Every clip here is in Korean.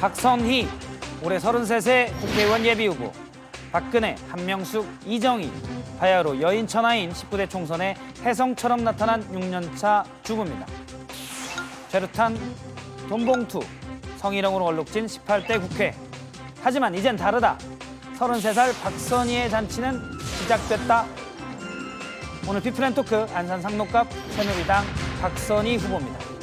박선희 올해 33세 국회의원 예비후보, 박근혜, 한명숙, 이정희, 바야흐로 여인 천하인 19대 총선에 혜성처럼 나타난 6년차 주부입니다. 최루탄, 돈봉투, 성희롱으로 얼룩진 18대 국회. 하지만 이젠 다르다. 33살 박선희의 잔치는 시작됐다. 오늘 피플앤토크 안산 상록갑 새누리당 박선희 후보입니다.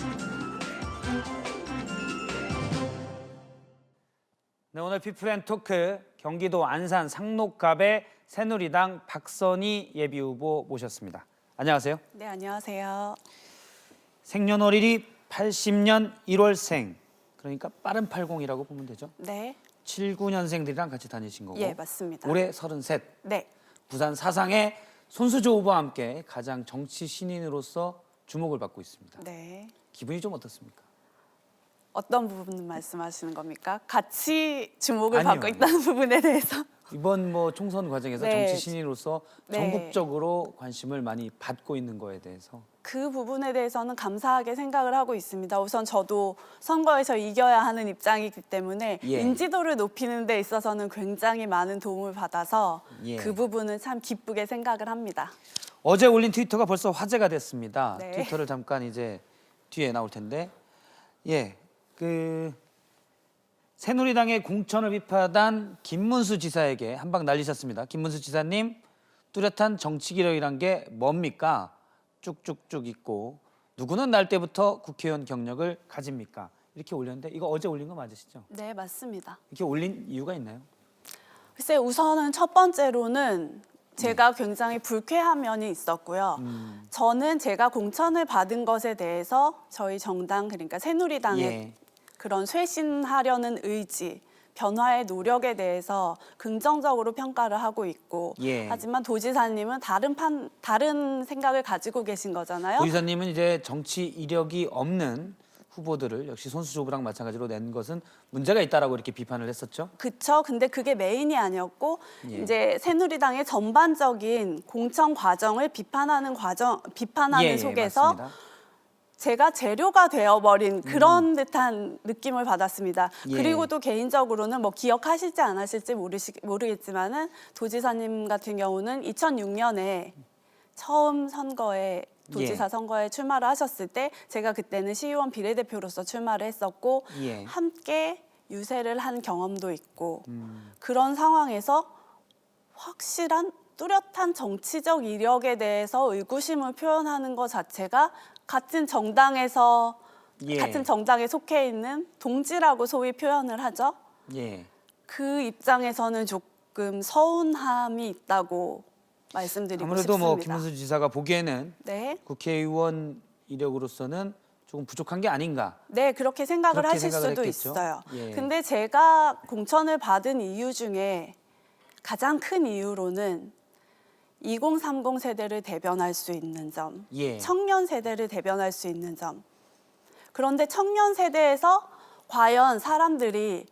네, 오늘 피플앤토크 경기도 안산 상록갑의 새누리당 박선희 예비후보 모셨습니다. 안녕하세요. 네, 안녕하세요. 생년월일이 80년 1월생, 그러니까 빠른 80이라고 보면 되죠. 네. 79년생들이랑 같이 다니신 거고. 예, 맞습니다. 올해 33. 네. 부산 사상의 손수조 후보와 함께 가장 정치 신인으로서 주목을 받고 있습니다. 네. 기분이 좀 어떻습니까? 어떤 부분 말씀하시는 겁니까? 같이 주목을 아니요, 받고 있다는 부분에 대해서? 이번 총선 과정에서 네. 정치 신인으로서 네. 전국적으로 관심을 많이 받고 있는 거에 대해서. 그 부분에 대해서는 감사하게 생각을 하고 있습니다. 우선 저도 선거에서 이겨야 하는 입장이기 때문에 예. 인지도를 높이는 데 있어서는 굉장히 많은 도움을 받아서 예. 그 부분은 참 기쁘게 생각을 합니다. 어제 올린 트위터가 벌써 화제가 됐습니다. 네. 트위터를 잠깐 이제 뒤에 나올 텐데, 예, 새누리당의 공천을 비판한 김문수 지사에게 한 방 날리셨습니다. 김문수 지사님, 뚜렷한 정치 기력이란 게 뭡니까? 쭉쭉쭉 있고 누구는 날 때부터 국회의원 경력을 가집니까? 이렇게 올렸는데 이거 어제 올린 거 맞으시죠? 네, 맞습니다. 이렇게 올린 이유가 있나요? 글쎄, 우선은 첫 번째로는 제가 굉장히 불쾌한 면이 있었고요. 저는 제가 공천을 받은 것에 대해서 저희 정당, 그러니까 새누리당의 예. 그런 쇄신하려는 의지, 변화의 노력에 대해서 긍정적으로 평가를 하고 있고, 예. 하지만 도지사님은 다른 생각을 가지고 계신 거잖아요. 도지사님은 이제 정치 이력이 없는 후보들을 역시 손수조 후보랑 마찬가지로 낸 것은 문제가 있다라고 이렇게 비판을 했었죠. 그쵸. 근데 그게 메인이 아니었고, 예. 이제 새누리당의 전반적인 공천 과정을 비판하는 예, 속에서 맞습니다. 제가 재료가 되어버린 그런 듯한 느낌을 받았습니다. 예. 그리고 또 개인적으로는 뭐 기억하실지 안 하실지 모르겠지만은 도지사님 같은 경우는 2006년에 처음 선거에 도지사 예. 선거에 출마를 하셨을 때 제가 그때는 시의원 비례대표로서 출마를 했었고 예. 함께 유세를 한 경험도 있고 그런 상황에서 확실한 뚜렷한 정치적 이력에 대해서 의구심을 표현하는 것 자체가 같은 정당에서 예. 같은 정당에 속해 있는 동지라고 소위 표현을 하죠. 예. 그 입장에서는 조금 서운함이 있다고 말씀드리고 아무래도 싶습니다. 뭐 김문수 지사가 보기에는 네, 국회의원 이력으로서는 조금 부족한 게 아닌가. 네 그렇게 생각을 그렇게 하실 생각을 수도 했겠죠. 있어요. 예. 근데 제가 공천을 받은 이유 중에 가장 큰 이유로는 2030 세대를 대변할 수 있는 점, 예. 청년 세대를 대변할 수 있는 점. 그런데 청년 세대에서 과연 사람들이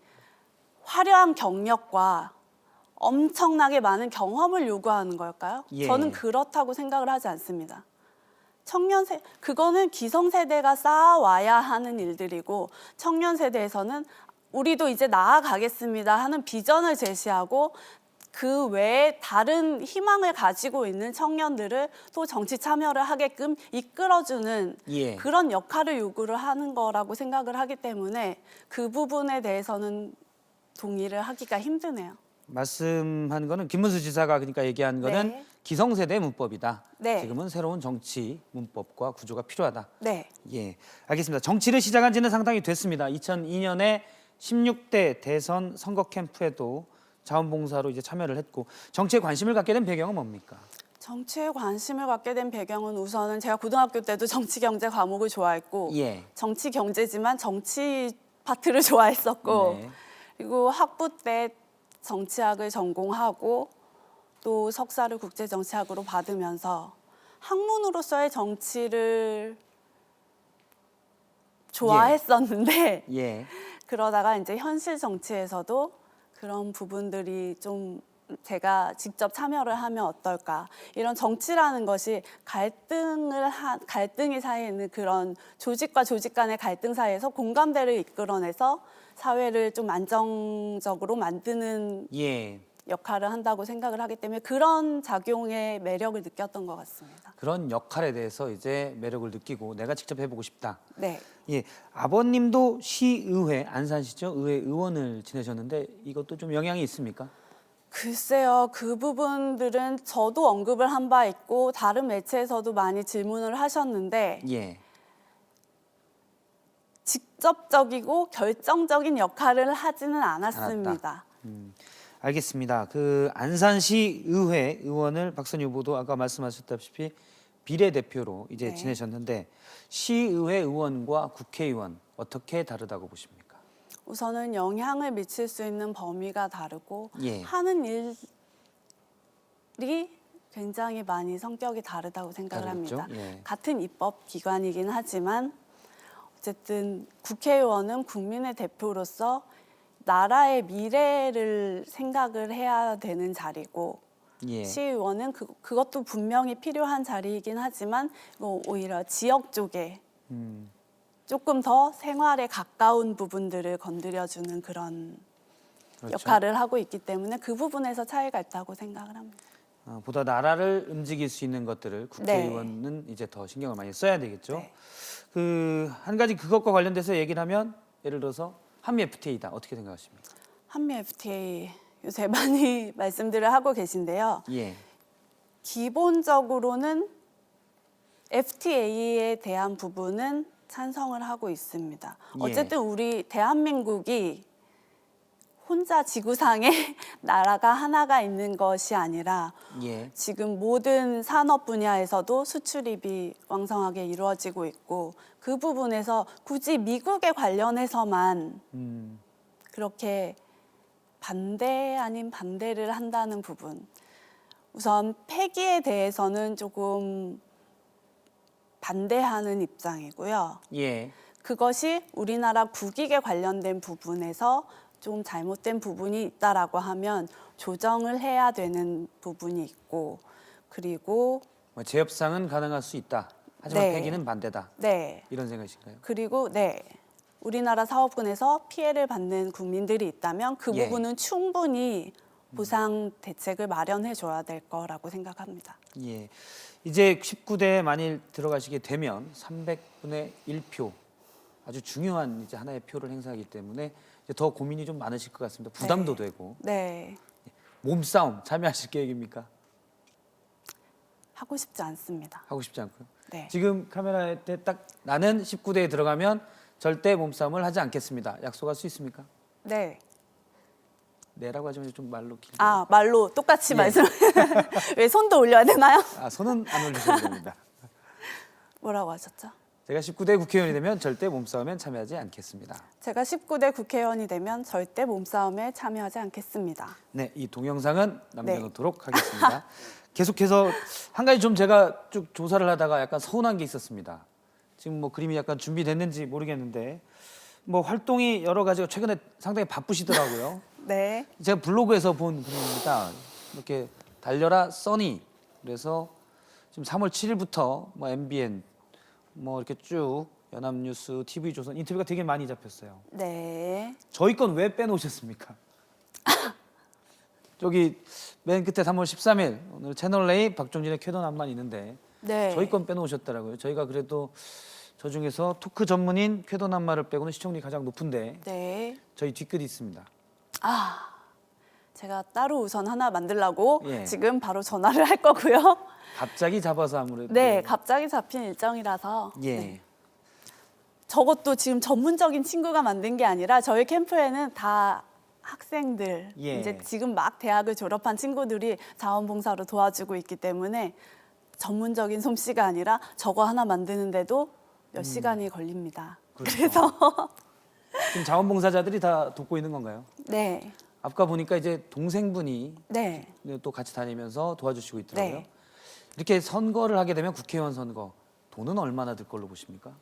화려한 경력과 엄청나게 많은 경험을 요구하는 걸까요? 예. 저는 그렇다고 생각을 하지 않습니다. 그거는 기성세대가 쌓아와야 하는 일들이고 청년 세대에서는 우리도 이제 나아가겠습니다 하는 비전을 제시하고 그 외에 다른 희망을 가지고 있는 청년들을 또 정치 참여를 하게끔 이끌어주는 예. 그런 역할을 요구를 하는 거라고 생각을 하기 때문에 그 부분에 대해서는 동의를 하기가 힘드네요. 말씀한 거는 김문수 지사가 그러니까 얘기한 거는 네. 기성세대 문법이다. 네. 지금은 새로운 정치 문법과 구조가 필요하다. 네. 예, 알겠습니다. 정치를 시작한 지는 상당히 됐습니다. 2002년에 16대 대선 선거 캠프에도 자원봉사로 이제 참여를 했고 정치에 관심을 갖게 된 배경은 뭡니까? 정치에 관심을 갖게 된 배경은 우선은 제가 고등학교 때도 정치 경제 과목을 좋아했고 예. 정치 경제지만 정치 파트를 좋아했었고 네. 그리고 학부 때 정치학을 전공하고 또 석사를 국제정치학으로 받으면서 학문으로서의 정치를 좋아했었는데 예. 그러다가 이제 현실 정치에서도 그런 부분들이 좀 제가 직접 참여를 하면 어떨까. 이런 정치라는 것이 갈등이 사이에 있는 그런 조직과 조직 간의 갈등 사이에서 공감대를 이끌어내서 사회를 좀 안정적으로 만드는 예. 역할을 한다고 생각을 하기 때문에 그런 작용의 매력을 느꼈던 것 같습니다. 그런 역할에 대해서 이제 매력을 느끼고 내가 직접 해보고 싶다. 네. 예, 아버님도 시의회 안산시죠? 의회 의원을 지내셨는데 이것도 좀 영향이 있습니까? 글쎄요, 그 부분들은 저도 언급을 한 바 있고 다른 매체에서도 많이 질문을 하셨는데 예, 직접적이고 결정적인 역할을 하지는 않았습니다. 알겠습니다. 그 안산시 의회 의원을 박선희 후보도 아까 말씀하셨다시피 비례대표로 이제 네. 지내셨는데 시의회 의원과 국회의원 어떻게 다르다고 보십니까? 우선은 영향을 미칠 수 있는 범위가 다르고 예. 하는 일이 굉장히 많이 성격이 다르다고 생각을 다르겠죠? 합니다. 예. 같은 입법 기관이긴 하지만 어쨌든 국회의원은 국민의 대표로서 나라의 미래를 생각을 해야 되는 자리고 예. 시의원은 그것도 분명히 필요한 자리이긴 하지만 오히려 지역 쪽에 조금 더 생활에 가까운 부분들을 건드려주는 그런 그렇죠. 역할을 하고 있기 때문에 그 부분에서 차이가 있다고 생각을 합니다. 보다 나라를 움직일 수 있는 것들을 국회의원은 이제 더 신경을 많이 써야 되겠죠. 네. 그 한 가지 그것과 관련돼서 얘기를 하면 예를 들어서 한미 FTA다 어떻게 생각하십니까? 한미 FTA 요새 많이 말씀들을 하고 계신데요. 예, 기본적으로는 FTA에 대한 부분은 찬성을 하고 있습니다. 예. 어쨌든 우리 대한민국이 혼자 지구상에 나라가 하나가 있는 것이 아니라 예, 지금 모든 산업 분야에서도 수출입이 왕성하게 이루어지고 있고 그 부분에서 굳이 미국에 관련해서만 그렇게 반대 아닌 반대를 한다는 부분. 우선 폐기에 대해서는 조금 반대하는 입장이고요. 예, 그것이 우리나라 국익에 관련된 부분에서 좀 잘못된 부분이 있다라고 하면 조정을 해야 되는 부분이 있고 그리고 뭐 재협상은 가능할 수 있다. 하지만 네. 폐기는 반대다. 네. 이런 생각이신가요? 그리고 네. 우리나라 사업군에서 피해를 받는 국민들이 있다면 그 예. 부분은 충분히 보상 대책을 마련해 줘야 될 거라고 생각합니다. 예. 이제 19대에 만일 들어가시게 되면 300분의 1표 아주 중요한 이제 하나의 표를 행사하기 때문에 이제 더 고민이 좀 많으실 것 같습니다. 부담도 네. 되고 네. 몸싸움 참여하실 계획입니까? 하고 싶지 않습니다. 하고 싶지 않고요. 네. 지금 카메라에 딱 나는 19대에 들어가면 절대 몸싸움을 하지 않겠습니다. 약속할 수 있습니까? 네. 네라고 하지만 좀 말로 길게. 아, 말로 똑같이 예. 말씀. 왜 손도 올려야 되나요? 손은 안 올리셔도 됩니다. 뭐라고 하셨죠? 제가 19대 국회의원이 되면 절대 몸싸움엔 참여하지 않겠습니다. 제가 19대 국회의원이 되면 절대 몸싸움에 참여하지 않겠습니다. 네, 이 동영상은 남겨놓도록 하겠습니다. 계속해서 한 가지 좀 제가 쭉 조사를 하다가 약간 서운한 게 있었습니다. 지금 뭐 그림이 약간 준비됐는지 모르겠는데 뭐 활동이 여러 가지가 최근에 상당히 바쁘시더라고요. 네. 제가 블로그에서 본 그림입니다. 이렇게 달려라 써니. 그래서 지금 3월 7일부터 뭐 MBN 뭐 이렇게 쭉 연합뉴스, TV조선 인터뷰가 되게 많이 잡혔어요. 네. 저희 건 왜 빼놓으셨습니까? 저기 맨 끝에 3월 13일 오늘 채널A 박종진의 쾌도남만 있는데 네. 저희 건 빼놓으셨더라고요. 저희가 그래도 저 중에서 토크 전문인 쾌도남마를 빼고는 시청률이 가장 높은데 네. 저희 뒤끝이 있습니다. 아, 제가 따로 우선 하나 만들라고 예. 지금 바로 전화를 할 거고요. 갑자기 잡아서 아무래도 네, 갑자기 잡힌 일정이라서. 예. 네. 저것도 지금 전문적인 친구가 만든 게 아니라 저희 캠프에는 다 학생들, 예. 이제 지금 막 대학을 졸업한 친구들이 자원봉사로 도와주고 있기 때문에 전문적인 솜씨가 아니라 저거 하나 만드는데도 몇 시간이 걸립니다. 그렇죠. 그래서 지금 자원봉사자들이 다 돕고 있는 건가요? 네, 아까 보니까 이제 동생분이 네, 또 같이 다니면서 도와주시고 있더라고요. 네. 이렇게 선거를 하게 되면 국회의원 선거 돈은 얼마나 들 걸로 보십니까?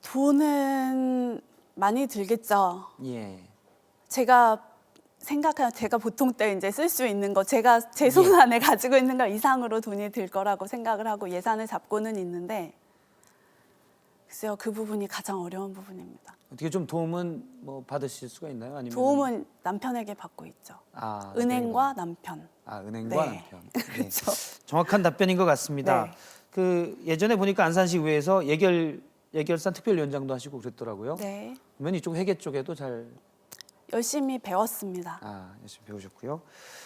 돈은 많이 들겠죠. 예. 제가 보통 때 이제 쓸 수 있는 거 제가 제 손 안에 가지고 있는 거 이상으로 돈이 들 거라고 생각을 하고 예산을 잡고는 있는데 글쎄요, 그 부분이 가장 어려운 부분입니다. 어떻게 좀 도움은 뭐 받으실 수가 있나요? 아니면 도움은 남편에게 받고 있죠. 은행과 남편. 은행과 네. 남편. 그렇죠. 정확한 답변인 것 같습니다. 네. 그 예전에 보니까 안산시의회에서 예결산 특별위원장도 하시고 그랬더라고요. 네. 그러면 이쪽 회계 쪽에도 잘 열심히 배웠습니다. 열심히 배우셨고요.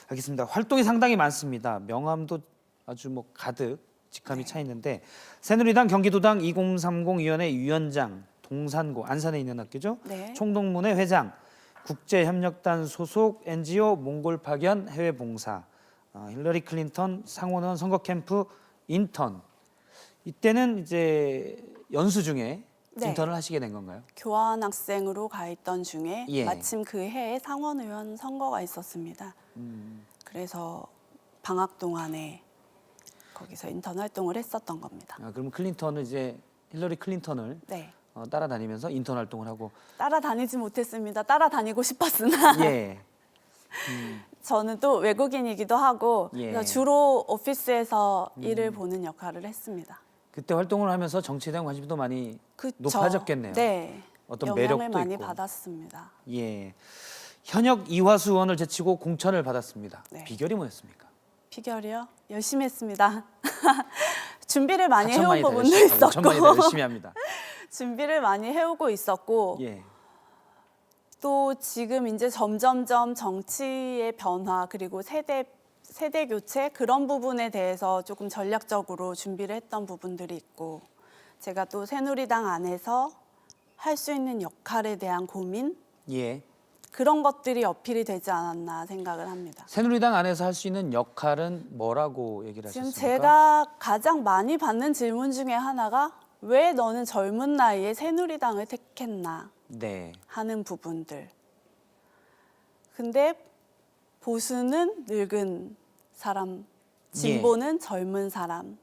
알겠습니다. 활동이 상당히 많습니다. 명함도 아주 뭐 가득 직함이 차 있는데 새누리당 경기도당 2030위원회 위원장, 동산고 안산에 있는 학교죠. 네. 총동문회 회장, 국제협력단 소속 NGO 몽골 파견 해외 봉사, 힐러리 클린턴 상원의원 선거 캠프 인턴. 이때는 이제 연수 중에 네. 인턴을 하시게 된 건가요? 교환 학생으로 가 있던 중에 예. 마침 그 해에 상원의원 선거가 있었습니다. 그래서 방학 동안에 거기서 인턴 활동을 했었던 겁니다. 그럼 클린턴은 이제 힐러리 클린턴을 네. 따라다니면서 인턴 활동을 하고 따라다니지 못했습니다. 따라다니고 싶었으나 예. 저는 또 외국인이기도 하고 예. 그래서 주로 오피스에서 일을 보는 역할을 했습니다. 그때 활동을 하면서 정치에 대한 관심도 많이 그쵸? 높아졌겠네요. 네. 어떤 영향을 매력도 많이 있고. 받았습니다. 예. 현역 이화수 의원을 제치고 공천을 받았습니다. 네. 비결이 뭐였습니까? 비결이요? 열심히 했습니다. 준비를 많이 하천 해온 많이 다 부분도 열심히, 있었고 하천 많이 다 열심히 합니다. 준비를 많이 해오고 있었고 예. 또 지금 이제 점점점 정치의 변화 그리고 세대 교체 그런 부분에 대해서 조금 전략적으로 준비를 했던 부분들이 있고 제가 또 새누리당 안에서 할 수 있는 역할에 대한 고민 예. 그런 것들이 어필이 되지 않았나 생각을 합니다. 새누리당 안에서 할 수 있는 역할은 뭐라고 얘기를 지금 하셨습니까? 제가 가장 많이 받는 질문 중에 하나가 왜 너는 젊은 나이에 새누리당을 택했나 네. 하는 부분들. 근데 보수는 늙은 사람, 진보는 젊은 사람.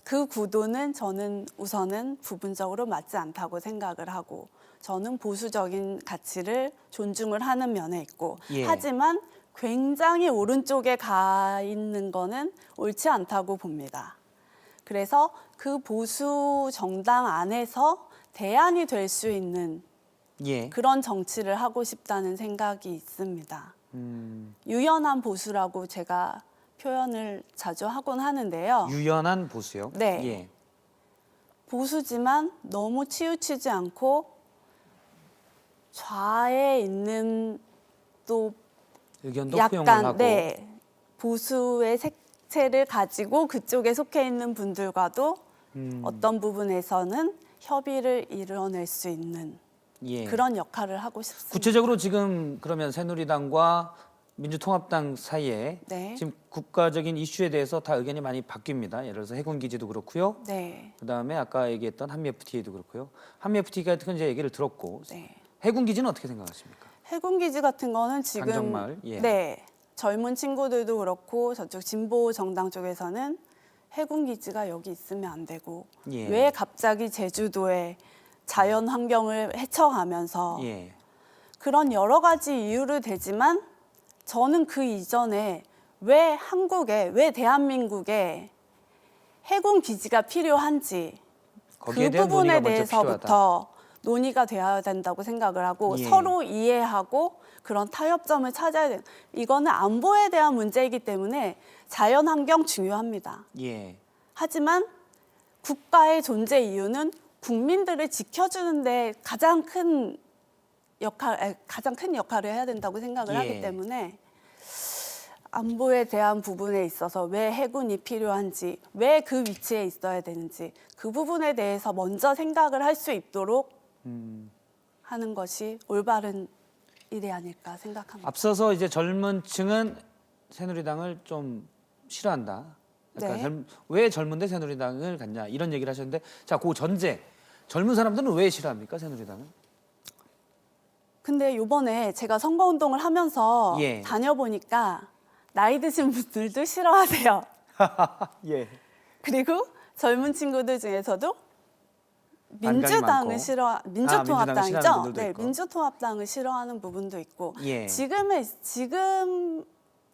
그 구도는 저는 우선은 부분적으로 맞지 않다고 생각을 하고 저는 보수적인 가치를 존중을 하는 면에 있고 예. 하지만 굉장히 오른쪽에 가 있는 거는 옳지 않다고 봅니다. 그래서 그 보수 정당 안에서 대안이 될 수 있는 예. 그런 정치를 하고 싶다는 생각이 있습니다. 유연한 보수라고 제가 표현을 자주 하곤 하는데요. 유연한 보수요. 네. 예. 보수지만 너무 치우치지 않고 좌에 있는 또 의견도 포용을 하고. 네, 보수의 색채를 가지고 그쪽에 속해 있는 분들과도 어떤 부분에서는 협의를 이뤄낼 수 있는 예. 그런 역할을 하고 싶습니다. 구체적으로 지금 그러면 새누리당과 민주통합당 사이에 네. 지금 국가적인 이슈에 대해서 다 의견이 많이 바뀝니다. 예를 들어서 해군 기지도 그렇고요. 네, 그다음에 아까 얘기했던 한미 FTA도 그렇고요. 한미 FTA 같은 건 이제 얘기를 들었고 네. 해군 기지는 어떻게 생각하십니까? 해군 기지 같은 거는 지금 강정마을, 예. 네 젊은 친구들도 그렇고 저쪽 진보 정당 쪽에서는 해군 기지가 여기 있으면 안 되고 예. 왜 갑자기 제주도에 자연 환경을 해쳐가면서 예. 그런 여러 가지 이유로 되지만 저는 그 이전에 왜 한국에 왜 대한민국에 해군 기지가 필요한지 거기에 그 대한 부분에 논의가 먼저 대해서부터 논의가 되어야 된다고 생각을 하고 예. 서로 이해하고 그런 타협점을 찾아야 돼. 이거는 안보에 대한 문제이기 때문에 자연 환경 중요합니다. 예. 하지만 국가의 존재 이유는 국민들을 지켜주는데 가장 큰 역할을 해야 된다고 생각을 예. 하기 때문에 안보에 대한 부분에 있어서 왜 해군이 필요한지, 왜 그 위치에 있어야 되는지 그 부분에 대해서 먼저 생각을 할 수 있도록 하는 것이 올바른 일이 아닐까 생각합니다. 앞서서 이제 젊은 층은 새누리당을 좀 싫어한다. 약간 네. 왜 젊은데 새누리당을 갔냐 이런 얘기를 하셨는데 자, 그 전제 젊은 사람들은 왜 싫어합니까 새누리당을? 근데 요번에 제가 선거운동을 하면서 예. 다녀보니까 나이 드신 분들도 싫어하세요. 예. 그리고 젊은 친구들 중에서도 반감이 민주당을 많고. 민주통합당이죠. 민주당을 싫어하는 분들도 네, 있고. 민주통합당을 싫어하는 부분도 있고 예. 지금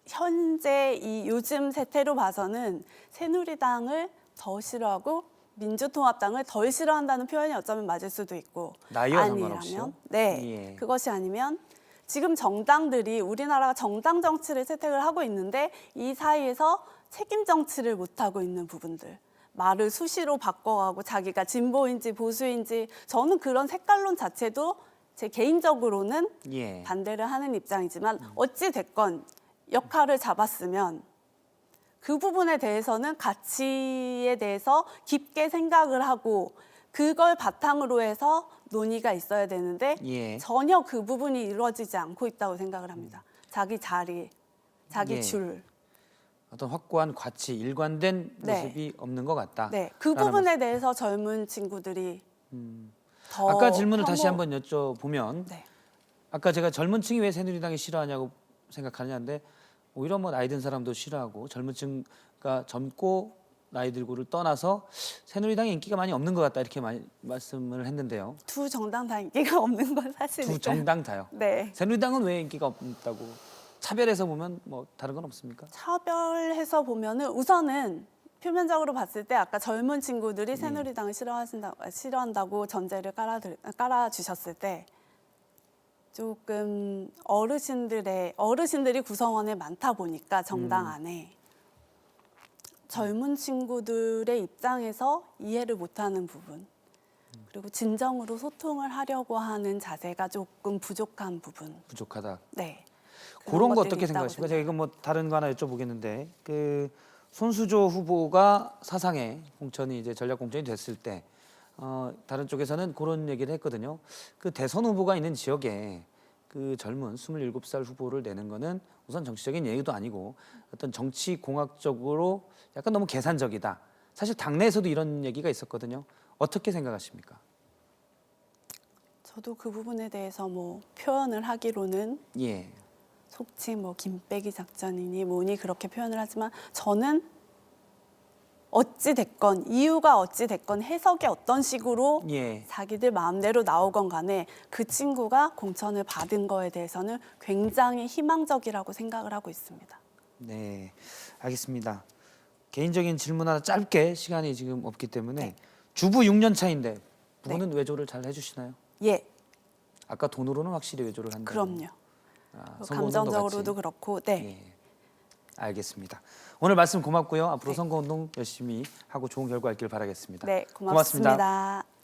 현재 이 요즘 세태로 봐서는 새누리당을 더 싫어하고 민주통합당을 덜 싫어한다는 표현이 어쩌면 맞을 수도 있고 나이와 상관없이요? 네, 예. 그것이 아니면 지금 정당들이 우리나라가 정당 정치를 채택을 하고 있는데 이 사이에서 책임 정치를 못하고 있는 부분들. 말을 수시로 바꿔가고 자기가 진보인지 보수인지 저는 그런 색깔론 자체도 제 개인적으로는 예. 반대를 하는 입장이지만 어찌 됐건 역할을 잡았으면 그 부분에 대해서는 가치에 대해서 깊게 생각을 하고 그걸 바탕으로 해서 논의가 있어야 되는데 예. 전혀 그 부분이 이루어지지 않고 있다고 생각을 합니다. 자기 자리, 자기 예. 줄. 어떤 확고한 가치, 일관된 네. 모습이 없는 것 같다. 네, 그 라는 부분에 대해서 젊은 친구들이 더 아까 질문을 다시 혐오- 한번 여쭤보면 네. 아까 제가 젊은 층이 왜 새누리당이 싫어하냐고 생각하냐는데 오히려 뭐 나이 든 사람도 싫어하고 젊은 층가 젊고 나이 들고를 떠나서 새누리당에 인기가 많이 없는 것 같다 이렇게 많이 말씀을 했는데요. 두 정당 다 인기가 없는 건 사실이니까요. 두 정당 다요. 네. 새누리당은 왜 인기가 없다고 차별해서 보면 뭐 다른 건 없습니까? 차별해서 보면은 우선은 표면적으로 봤을 때 아까 젊은 친구들이 새누리당을 싫어한다고 전제를 깔아주셨을 때 조금 어르신들이 구성원에 많다 보니까 정당 안에 젊은 친구들의 입장에서 이해를 못하는 부분 그리고 진정으로 소통을 하려고 하는 자세가 조금 부족한 부분. 부족하다. 네. 그런 거 것들이 어떻게 있다고 생각하십니까? 제가 이거 뭐 다른 거 하나 여쭤보겠는데 그 손수조 후보가 사상에 공천이 이제 전략 공천이 됐을 때 다른 쪽에서는 그런 얘기를 했거든요. 그 대선 후보가 있는 지역에 그 젊은 27살 후보를 내는 거는 우선 정치적인 예의도 아니고 어떤 정치 공학적으로 약간 너무 계산적이다. 사실 당내에서도 이런 얘기가 있었거든요. 어떻게 생각하십니까? 저도 그 부분에 대해서 뭐 표현을 하기로는 예. 속칭 뭐 김빼기 작전이니 뭐니 그렇게 표현을 하지만 저는 어찌 됐건 이유가 어찌 됐건 해석이 어떤 식으로 예. 자기들 마음대로 나오건 간에 그 친구가 공천을 받은 거에 대해서는 굉장히 희망적이라고 생각을 하고 있습니다. 네, 알겠습니다. 개인적인 질문 하나 짧게 시간이 지금 없기 때문에 네. 주부 6년 차인데 부부는 외조를 잘 해주시나요? 예, 아까 돈으로는 확실히 외조를 한다. 그럼요. 선거 운동도 감정적으로도 같이. 그렇고, 네. 예, 알겠습니다. 오늘 말씀 고맙고요. 앞으로 네. 선거 운동 열심히 하고 좋은 결과 있길 바라겠습니다. 네, 고맙습니다.